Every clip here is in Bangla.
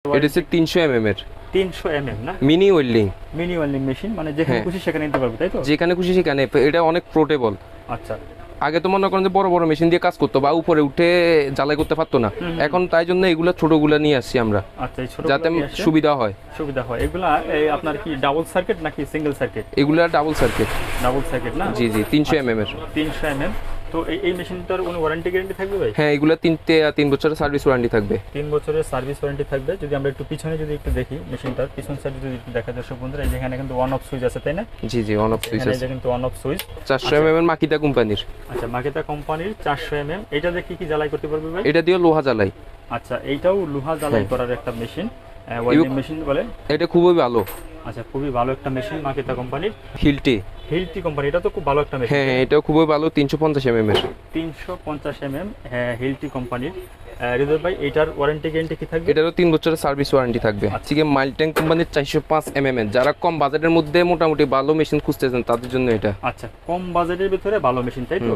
এটা হচ্ছে 300 এর 300 না? Mini welding. Mini welding machine মানে যেখানে হ্যাঁ। খুশি সেখানে নিতে পারবে, তাই তো? যেখানে খুশি সেখানে। এটা অনেক পোর্টেবল। আচ্ছা আগে তো মনে করেন যে বড় বড় মেশিন দিয়ে কাজ করতো বা উপরে উঠে জ্বালাই করতে পারতো না, এখন তাই জন্য এগুলো ছোটগুলো নিয়ে আসছি আমরা, আচ্ছা, এই ছোট যাতে সুবিধা হয়। সুবিধা হয়। এগুলা এই আপনার কি ডাবল সার্কিট নাকি সিঙ্গেল সার্কিট? এগুলা ডাবল সার্কিট। ডাবল সার্কিট না? জি জি, 300 এর। 300 তো এই মেশিনটার কোনো ওয়ারেন্টি গ্যারান্টি থাকবে ভাই? হ্যাঁ, এগুলা 3 বছরের সার্ভিস ওয়ারেন্টি থাকবে। 3 বছরের সার্ভিস ওয়ারেন্টি থাকবে। যদি আমরা একটু পিছনে যদি একটু দেখি মেশিনটার পিছন সাইড যদি একটু দেখা দর্শক বন্ধুরা, এই যেখানে কিন্তু অন অফ সুইচ আছে, তাই না? জি জি, অন অফ সুইচ আছে। এটা কিন্তু অন অফ সুইচ 400 এর মাকিতা কোম্পানির। আচ্ছা, মাকিতা কোম্পানির 400 এটা দিয়ে কি জ্বালাই করতে পারবে ভাই? এটা দিয়ে লোহা জ্বালাই। আচ্ছা, এইটাও লোহা জ্বালাই করার একটা মেশিন, ওয়েল্ডিং মেশিন বলে। এটা খুবই ভালো। আচ্ছা, খুবই ভালো একটা মেশিন মাকিতা কোম্পানির। হিলটি কোম্পানি, এটা তো খুব ভালো একটা মেশিন। হ্যাঁ, এটাও খুবই ভালো। 350 এর। 350 হ্যাঁ, হিলটি কোম্পানির। হৃদয় ভাই, এটার ওয়ারেন্টি গ্যারান্টি কি থাকবে? এটারও 3 বছরের সার্ভিস ওয়ারেন্টি থাকবে। আজকে মাইলট্যাঙ্ক কোম্পানির 405 এর, যারা কম বাজেটের মধ্যে মোটামুটি ভালো মেশিন খুঁজতেছেন তাদের জন্য এটা। আচ্ছা, কম বাজেটের ভিতরে ভালো মেশিন, তাই তো?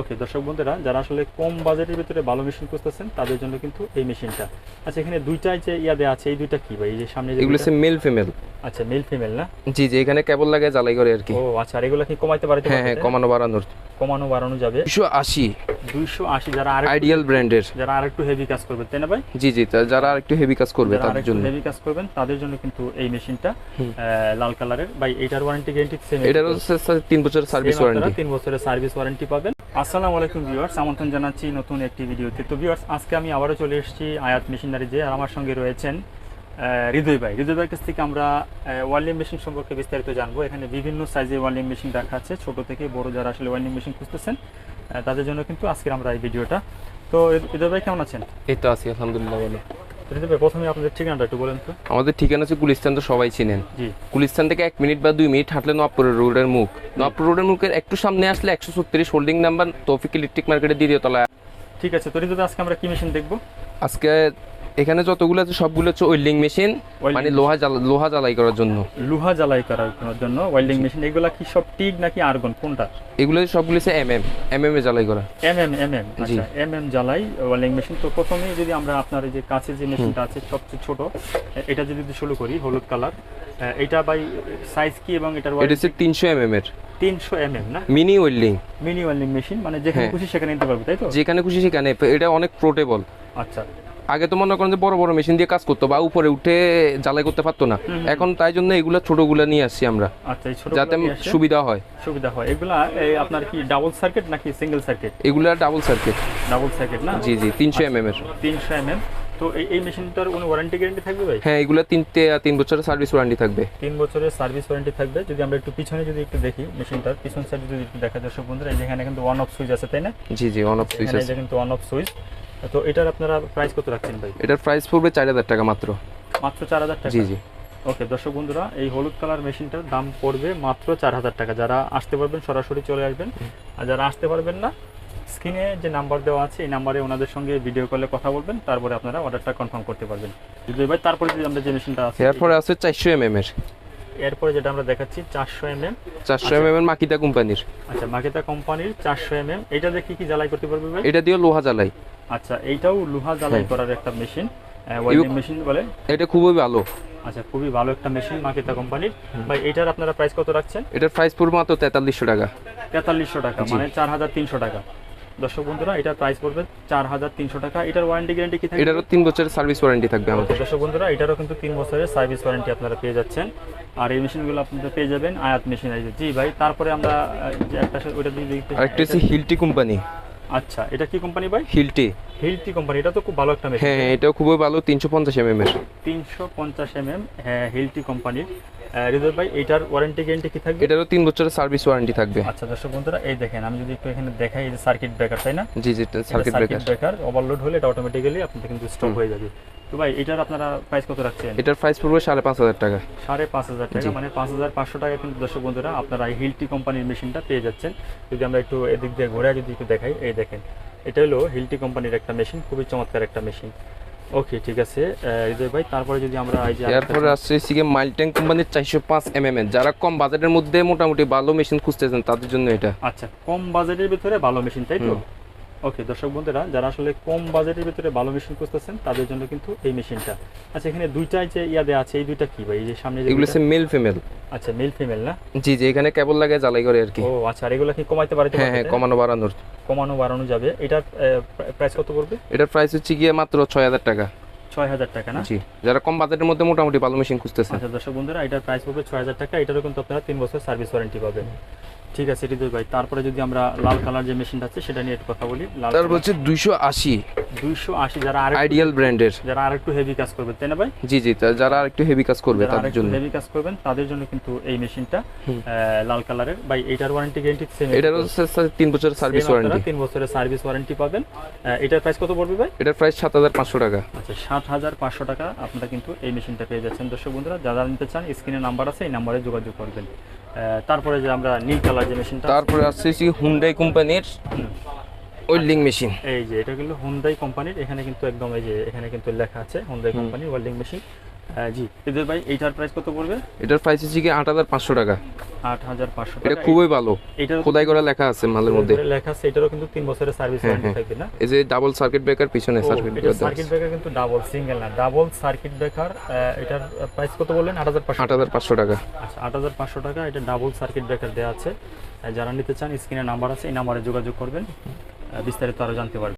ওকে দর্শক বন্ধুরা, যারা আসলে কম বাজেটের ভিতরে ভালো মেশিন খুঁজতেছেন তাদের জন্য কিন্তু এই মেশিনটা। আচ্ছা, এখানে দুইটা যে দেয়া আছে, এই দুইটা কি ভাই? এই যে সামনে যে এগুলো হচ্ছে মেল ফিমেল। আচ্ছা, মেল ফিমেল না? জি জি, এখানে কেবল লাগে জ্বালাই করে আর কি। ও আচ্ছা, আর এগুলো কি কমাইতে পারতে? হ্যাঁ হ্যাঁ, কমানো বাড়ানো যাবে। 280 যারা আর আইডিয়াল ব্র্যান্ডের, যারা আরেকটু হেভি কাজ করবে, তাই না ভাই? জি জি, যারা আরেকটু হেভি কাজ করবে তাদের জন্য। হেভি কাজ করবেন তাদের জন্য কিন্তু এই মেশিনটা লাল কালারের। ভাই, এটার ওয়ারেন্টি গ্যারান্টি সেম? এটার হচ্ছে 3 বছরের সার্ভিস ওয়ারেন্টি। 3 বছরের সার্ভিস ওয়ারেন্টি পাবেন। আসসালামু আলাইকুম ভিউয়ার্স, আমন্ত্রণ জানাচ্ছি নতুন একটি ভিডিওতে। তো ভিউয়ার্স, আজকে আমি আবারও চলে এসেছি আয়াত মেশিনারিজে, আর আমার সঙ্গে রয়েছেন হৃদয় ভাইয়ের কাছ থেকে আমরা ওয়ার্লিং মেশিন সম্পর্কে বিস্তারিত জানবো। এখানে বিভিন্ন সাইজের ওয়ার্লিং মেশিন রাখা আছে, ছোট থেকে বড় যারা আসলে ওয়ার্লিং মেশিন খুঁজতেছেন তাদের জন্য কিন্তু আজকের আমরা এই ভিডিওটা। তো হৃদয় ভাই, কেমন আছেন? এই তো আছি আলহামদুলিল্লাহ, ভালো। হৃদয় ভাই, প্রথমে আপনাদের ঠিকানাটা একটু বলেন তো। আমাদের ঠিকানা হচ্ছে গুলিস্তান, তো সবাই চিনেন। জি, গুলিস্তান থেকে 1 মিনিট বা 2 মিনিট হাঁটলে নবপুরের রোডের মুখ। নবপুর রোডের মুখের একটু সামনে আসলে 136 হোল্ডিং নাম্বার তৌফিক ইলেকট্রিক মার্কেটের দ্বিতীয় তলায়। ঠিক আছে। তো হৃদয় ভাই, আজকে আমরা কি মেশিন দেখবো? আজকে এখানে যতগুলো আছে সবগুলো হচ্ছে ওয়েল্ডিং মেশিন, মানে লোহা জ্বালাই করার জন্য। লোহা জ্বালাই করার জন্য ওয়েল্ডিং মেশিন। এগুলা কি সব টিগ নাকি আর্গন, কোনটা? এগুলো সবগুলো হচ্ছে এমএম এ জ্বালাই করা। আচ্ছা, জ্বালাই ওয়েল্ডিং মেশিন। তো প্রথমেই যদি আমরা আপনার এই যে কাছে যে মেশিনটা আছে সবচেয়ে ছোট, এটা যদি শুরু করি, হলুদ কালার, এটা বাই সাইজ কি এবং এটার এটা হচ্ছে 300 এর 300 না? মিনি ওয়েল্ডিং মেশিন মানে যেখানে খুশি সেখানে নিতে পারবে, তাই তো? যেখানে খুশি সেখানে। এটা অনেক পোর্টেবল। আচ্ছা, আগে তো মনে করেন যে বড় বড় মেশিন দিয়ে কাজ করতো বা উপরে উঠে জ্বালাই করতে পারতো না, এখন তাই জন্য এগুলো ছোটগুলো নিয়ে আসছি আমরা, আচ্ছা, এই ছোট যাতে সুবিধা হয়। এগুলা এই আপনার কি ডাবল সার্কিট নাকি সিঙ্গেল সার্কিট? এগুলা ডাবল সার্কিট না? জি জি, 300 এর। 300 তো এই মেশিনটার কোনো ওয়ারেন্টি গ্যারান্টি থাকবে ভাই? হ্যাঁ, এগুলা 3 বছরের সার্ভিস ওয়ারেন্টি থাকবে। 3 বছরের সার্ভিস ওয়ারেন্টি থাকবে। যদি আমরা একটু পিছনে যদি একটু দেখি মেশিনটার পিছন সাইড যদি একটু দেখা দর্শক বন্ধুরা, এই যেখানে কিন্তু অন অফ সুইচ আছে, তাই না? জি জি, অন অফ সুইচ আছে। এটা কিন্তু অন অফ সুইচ। তো এটার আপনারা প্রাইস কত রাখছেন ভাই? এটার প্রাইস পড়বে 4000 টাকা মাত্র। 4000 টাকা? জি জি। ওকে দর্শক বন্ধুরা, এই হলুদ কালার মেশিনটার দাম পড়বে মাত্র 4000 টাকা। যারা আসতে পারবেন সরাসরি চলে আসবেন, আর যারা আসতে পারবেন না, স্ক্রিনে যে নাম্বার দেওয়া আছে এই নাম্বারে ওনাদের সঙ্গে ভিডিও কলে কথা বলবেন, তারপরে আপনারা অর্ডারটা কনফার্ম করতে পারবেন। যদি ভাই, তারপরে যদি আমরা যে মেশিনটা আছে, এরপরে আছে 400 এর। এরপরে যেটা আমরা দেখাচ্ছি 400 400 এর মাকিতা কোম্পানির। আচ্ছা, মাকিতা কোম্পানির 400 এটা দিয়ে কি জ্বালাই করতে পারবে ভাই? এটা দিয়ে লোহা জ্বালাই। আচ্ছা, এইটাও লোহা জ্বালাই করার একটা মেশিন, ওয়েল্ডিং মেশিন বলে। এটা খুবই ভালো। আচ্ছা, খুবই ভালো একটা মেশিন মাকিতা কোম্পানির। ভাই, এটার আপনারা প্রাইস কত রাখছেন? এটার প্রাইস পড়বে মাত্র 4300 টাকা। 4300 টাকা, মানে 4300 টাকা। দর্শক বন্ধুরা, এটার প্রাইস পড়বে 4300 টাকা। এটার ওয়ারেন্টি গ্যারান্টি কি থাকবে? এটারও 3 বছরের সার্ভিস ওয়ারেন্টি থাকবে আমাদের। দর্শক বন্ধুরা, এটারও কিন্তু 3 বছরের সার্ভিস ওয়ারেন্টি আপনারা পেয়ে যাচ্ছেন। আর এই মেশিনগুলো আপনারা পেয়ে যাবেন আয়াত মেশিনারিজে। জি ভাই, তারপরে আমরা যে একটা ওটা দিয়ে দেখতে, আরেকটা হচ্ছে হিলটি কোম্পানি। আচ্ছা, এটা কি কোম্পানি ভাই? হিলটি কোম্পানি। এটা তো খুব ভালো একটা মেশিন। হ্যাঁ, এটাও খুবই ভালো। 350 এর। 350 হ্যাঁ, হিলটি কোম্পানির। হৃদয় ভাই, এটার ওয়ারেন্টি গ্যারান্টি কি থাকবে? এটারও 3 বছরের সার্ভিস ওয়ারেন্টি থাকবে। আচ্ছা দর্শক বন্ধুরা, এই দেখেন, আমি যদি একটু এখানে দেখাই, এই যে সার্কিট ব্রেকার, তাই না? জি জি, সার্কিট ব্রেকার ওভারলোড হলে এটা অটোমেটিক্যালি আপনাদের কিন্তু স্টপ হয়ে যাবে। তো ভাই, এটার আপনারা প্রাইস কত রাখছেন? এটার প্রাইস পড়বে 5500 টাকা। 5500 টাকা, মানে 5500 টাকা কিন্তু দর্শক বন্ধুরা আপনারা এই হিলটি কোম্পানির মেশিনটা পেয়ে যাচ্ছেন। যদি আমরা একটু এদিক দিয়ে ঘোরা যদি একটু দেখাই, এই দেখেন, এটা হলো হিলটি কোম্পানির একটা মেশিন, খুবই চমৎকার একটা মেশিন। ওকে, ঠিক আছে হৃদয় ভাই, তারপরে যদি আমরা এই যে এরপরে আসছে সিকে মাইলট্যাঙ্ক কোম্পানির 405 এর, যারা কম বাজেটের মধ্যে মোটামুটি ভালো মেশিন খুঁজতেছেন তাদের জন্য এটা। আচ্ছা, কম বাজেটের ভিতরে ভালো মেশিন, তাই তো? ওকে দর্শক বন্ধুরা, যারা আসলে কম বাজেটের ভিতরে ভালো মেশিন খুঁজতেছেন তাদের জন্য কিন্তু এই মেশিনটা। আচ্ছা, এখানে দুইটাই যে ইয়াদে আছে, এই দুইটা কি ভাই? এই যে সামনে যে এগুলো দুইটা? হচ্ছে মেল ফিমেল। আচ্ছা, মেল ফিমেল না? জি জি, এখানে কেবল লাগে জ্বালাই করে আর কি। ও আচ্ছা, আর এগুলো কি কমাইতে পারে? হ্যাঁ হ্যাঁ, কমানো বাড়ানোর। কমানো বাড়ানো যাবে। এটার প্রাইস কত পড়বে? এটার প্রাইস হচ্ছে গিয়ে মাত্র 6000 টাকা। 6000 টাকা না? জি, যারা কম বাজেটের মধ্যে মোটামুটি ভালো মেশিন খুঁজতেছে। আচ্ছা দর্শক বন্ধুরা, এটার প্রাইস পড়বে 6000 টাকা। এটারও কিন্তু আপনারা 3 বছর সার্ভিস ওয়ারেন্টি পাবেন। ঠিক আছে হৃদয় ভাই, তারপরে যদি আমরা লাল কালার যে মেশিনটা আছে সেটা নিয়ে একটু কথা বলি। লাল তারপর হচ্ছে 280 280, যারা আইডিয়াল ব্র্যান্ডের। যারা আরেকটু হেভি কাজ করবে, তাই না ভাই? জি জি, যারা একটু হেভি কাজ করবে যারা তাদের আরেকটু জন্য। হেভি কাজ করবেন তাদের জন্য কিন্তু এই মেশিনটা লাল কালারের। ভাই এটার ওয়ারেন্টি গ্যারান্টি সেম? এটার হচ্ছে 3 বছরের সার্ভিস ওয়ারেন্টি। 3 বছরের সার্ভিস ওয়ারেন্টি পাবেন। এটার প্রাইস কত পড়বে ভাই? এটার প্রাইস 7500 টাকা। আচ্ছা, 7500 টাকা আপনারা কিন্তু এই মেশিনটা পেয়ে যাচ্ছেন। দর্শক বন্ধুরা, যারা নিতে চান স্ক্রিনে নাম্বার আছে, এই নাম্বারে যোগাযোগ করবেন। তারপরে যে আমরা নীল কালার যে মেশিনটা, তারপরে আসছে হুন্ডাই কোম্পানির ওয়েল্ডিং মেশিন। এই যে এটা কিন্তু হুন্ডাই কোম্পানির, এখানে কিন্তু একদম এই যে এখানে কিন্তু লেখা আছে হুন্ডাই কোম্পানির ওয়েল্ডিং মেশিন। জি এদের ভাই, এইটার প্রাইস কত পড়বে? এটার প্রাইস হচ্ছে কি 8500 টাকা। 8500 এটা টাকা। খুবই ভালো, এটার খোদাই করা লেখা আছে মালের মধ্যে। লেখা আছে, এটারও কিন্তু 3 বছরের সার্ভিস ওয়ারেন্টি থাকবে না? এই যে ডাবল সার্কিট ব্রেকার, পিছনে সার্কিট এটা ব্রেকার। সার্কিট ব্রেকার কিন্তু ডাবল, সিঙ্গেল না, ডাবল সার্কিট ব্রেকার। এটার প্রাইস কত বললেন? 8500। 8500 টাকা। আচ্ছা, 8500 টাকা। এটা ডাবল সার্কিট ব্রেকার দেওয়া আছে। যারা নিতে চান স্ক্রিনে নাম্বার আছে, এই নাম্বারে যোগাযোগ করবেন, বিস্তারিত আরও জানতে পারবেন।